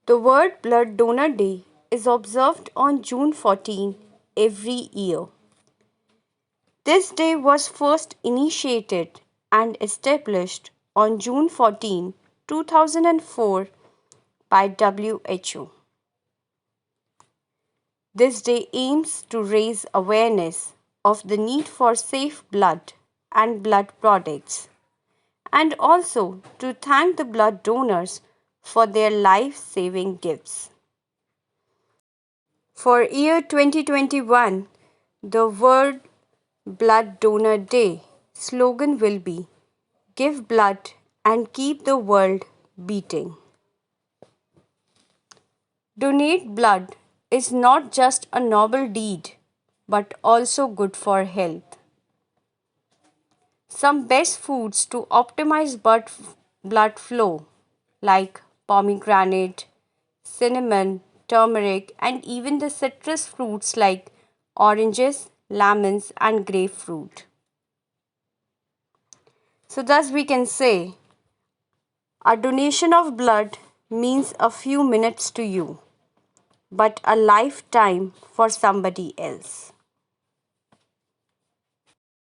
The World Blood Donor Day is observed on June 14 every year. This day was first initiated and established on June 14, 2004 by WHO. This day aims to raise awareness of the need for safe blood and blood products, and also to thank the blood donors for their life-saving gifts. For year 2021, the World Blood Donor Day slogan will be "Give blood and keep the world beating." Donate blood is not just a noble deed but also good for health. Some best foods to optimize blood flow, like pomegranate, cinnamon, turmeric, and even the citrus fruits like oranges, lemons, and grapefruit. So, thus we can say a donation of blood means a few minutes to you, but a lifetime for somebody else.